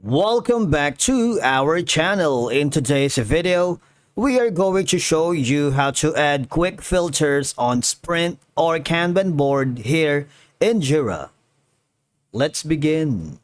Welcome back to our channel. In today's video, we are going to show you how to add quick filters on Sprint or Kanban board here in Jira. Let's begin.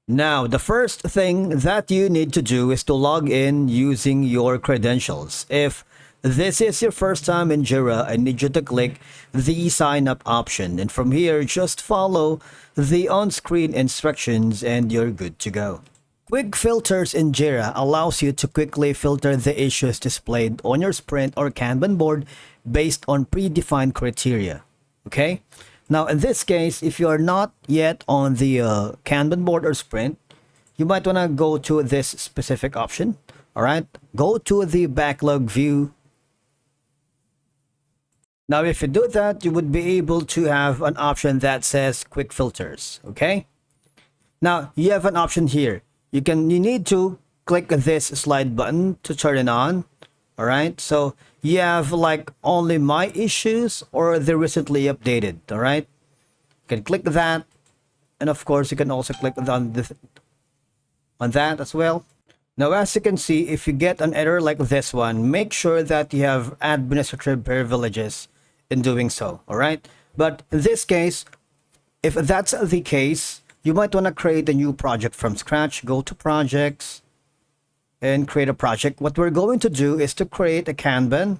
Now, the first thing that you need to do is to log in using your credentials. If this is your first time in Jira, I need you to click the sign up option, and from here just follow the on-screen instructions and you're good to go. Quick filters in Jira allows you to quickly filter the issues displayed on your Sprint or Kanban board based on predefined criteria. Okay? Now, in this case, if you are not yet on the Kanban board or Sprint, you might want to go to this specific option. All right? Go to the backlog view. Now, if you do that, you would be able to have an option that says quick filters. Okay? Now, you have an option here. You need to click this slide button to turn it on. All right, so you have like only my issues or the recently updated. All right, you can click that, and of course you can also click on that as well. Now, as you can see, if you get an error like this one, make sure that you have administrative privileges in doing so. All right, but in this case, if that's the case, you might want to create a new project from scratch. Go to projects and create a project. What we're going to do is to create a Kanban,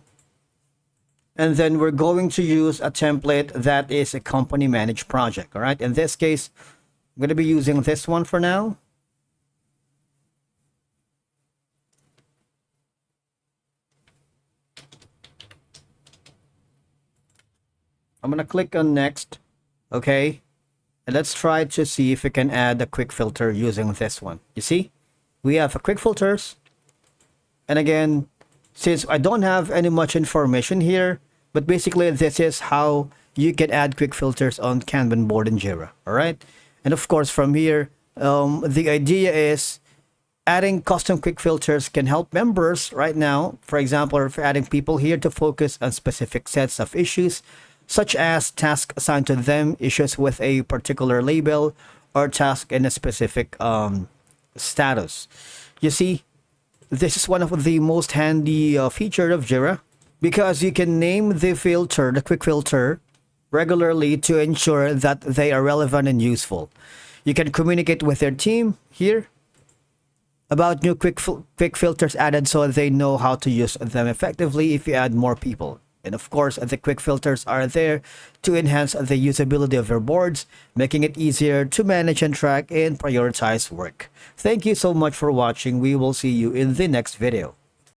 and then we're going to use a template that is a company managed project. All right, in this case, I'm going to be using this one for now. I'm going to click on next. Okay. And let's try to see if we can add a quick filter using this one. You see, we have a quick filters. And again, since I don't have any much information here, but basically this is how you can add quick filters on Kanban board in Jira. All right. And of course, from here, the idea is adding custom quick filters can help members right now. For example, if adding people here to focus on specific sets of issues, such as tasks assigned to them, issues with a particular label, or task in a specific status. You see, this is one of the most handy feature of Jira, because you can name the filter, the quick filter, regularly to ensure that they are relevant and useful. You can communicate with their team here about new quick filters added so they know how to use them effectively if you add more people. And of course, the quick filters are there to enhance the usability of your boards, making it easier to manage and track and prioritize work. Thank you so much for watching. We will see you in the next video.